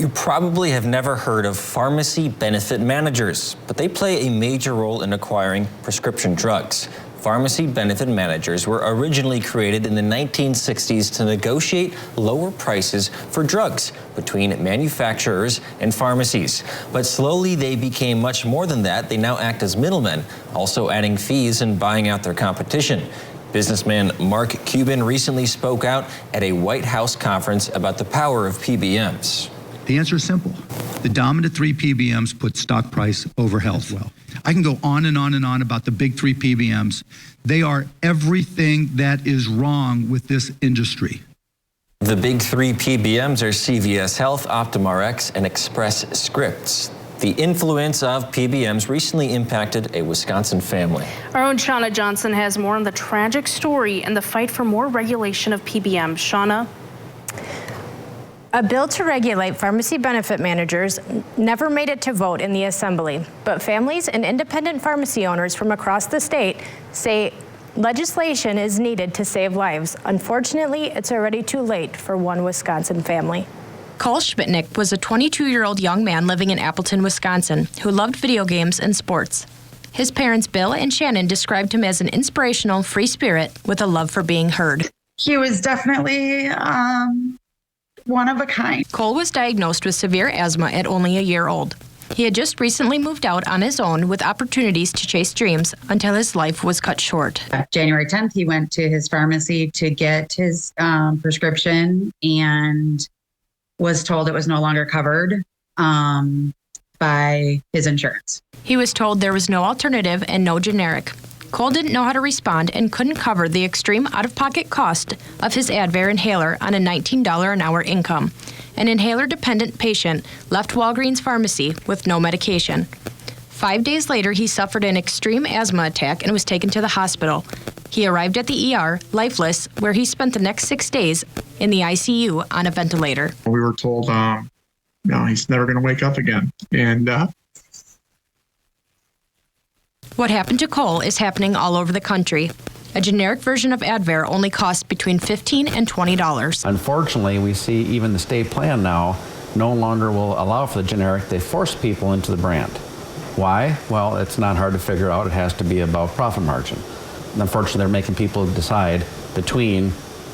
You probably have never heard of pharmacy benefit managers, but they play a major role in acquiring prescription drugs. Pharmacy benefit managers were originally created in the 1960s to negotiate lower prices for drugs between manufacturers and pharmacies. But slowly they became much more than that. They now act as middlemen, also adding fees and buying out their competition. Businessman Mark Cuban recently spoke out at a White House conference about the power of PBMs. The answer is simple. The dominant three PBMs put stock price over health. Well, I can go on and on and on about the big three PBMs. They are everything that is wrong with this industry. The big three PBMs are CVS Health, Optum Rx, and Express Scripts. The influence of PBMs recently impacted a Wisconsin family. Our own Shauna Johnson has more on the tragic story and the fight for more regulation of PBMs. Shauna? A bill to regulate pharmacy benefit managers never made it to vote in the Assembly, but families and independent pharmacy owners from across the state say legislation is needed to save lives. Unfortunately, it's already too late for one Wisconsin family. Cole Schmitnick was a 22-year-old young man living in Appleton, Wisconsin, who loved video games and sports. His parents, Bill and Shannon, described him as an inspirational, free spirit with a love for being heard. He was definitely one of a kind. Cole was diagnosed with severe asthma at only a year old. He had just recently moved out on his own with opportunities to chase dreams until his life was cut short. January 10th, he went to his pharmacy to get his prescription and was told it was no longer covered by his insurance. He was told there was no alternative and no generic. Cole didn't know how to respond and couldn't cover the extreme out-of-pocket cost of his Advair inhaler on a $19 an hour income. An inhaler-dependent patient left Walgreens Pharmacy with no medication. 5 days later, he suffered an extreme asthma attack and was taken to the hospital. He arrived at the ER, lifeless, where he spent the next 6 days in the ICU on a ventilator. We were told, no, he's never going to wake up again. And what happened to Cole is happening all over the country. A generic version of Advair only costs between $15 and $20. Unfortunately, we see even the state plan now no longer will allow for the generic. They force people into the brand. Why? Well, it's not hard to figure out. It has to be about profit margin. And unfortunately, they're making people decide between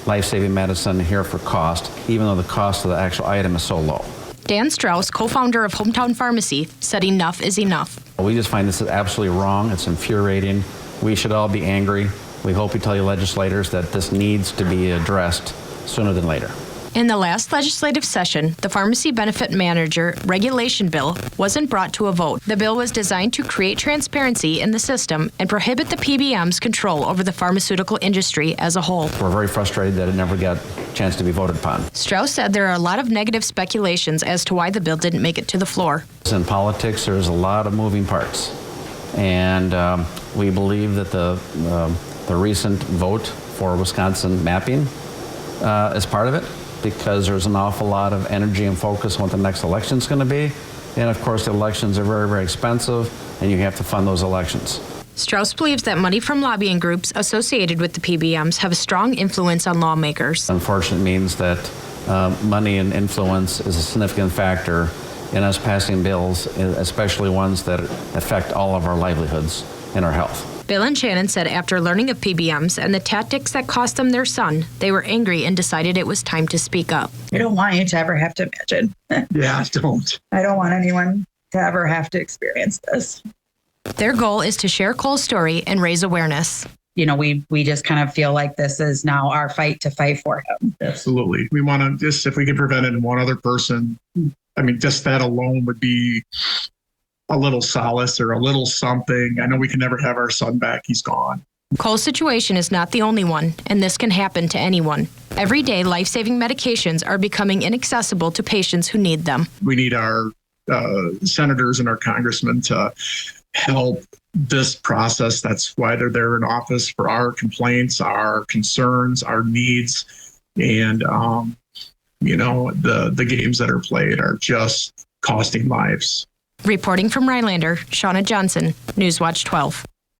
life-saving medicine here for cost, even though the cost of the actual item is so low. Dan Strauss, co-founder of Hometown Pharmacy, said enough is enough. We just find this is absolutely wrong. It's infuriating. We should all be angry. We hope you tell your legislators that this needs to be addressed sooner than later. In the last legislative session, the Pharmacy Benefit Manager Regulation Bill wasn't brought to a vote. The bill was designed to create transparency in the system and prohibit the PBM's control over the pharmaceutical industry as a whole. We're very frustrated that it never got a chance to be voted upon. Strauss said there are a lot of negative speculations as to why the bill didn't make it to the floor. In politics, there's a lot of moving parts. And we believe that the recent vote for Wisconsin mapping is part of it, because there's an awful lot of energy and focus on what the next election is going to be. And of course, the elections are very, very expensive, and you have to fund those elections. Strauss believes that money from lobbying groups associated with the PBMs have a strong influence on lawmakers. Unfortunately, it means that money and influence is a significant factor in us passing bills, especially ones that affect all of our livelihoods and our health. Bill and Shannon said after learning of PBMs and the tactics that cost them their son, they were angry and decided it was time to speak up. I don't want you to ever have to imagine. yeah, don't. I don't want anyone to ever have to experience this. Their goal is to share Cole's story and raise awareness. You know, we just kind of feel like this is now our fight to fight for him. Absolutely. We want to just, if we can prevent it in one other person, I mean, just that alone would be a little solace or a little something. I know we can never have our son back. He's gone. Cole's situation is not the only one, and this can happen to anyone. Every day, life-saving medications are becoming inaccessible to patients who need them. We need our senators and our congressmen to help this process. That's why they're there in office, for our complaints, our concerns, our needs. And, you know, the games that are played are just costing lives. Reporting from Rhinelander, Shauna Johnson, Newswatch 12.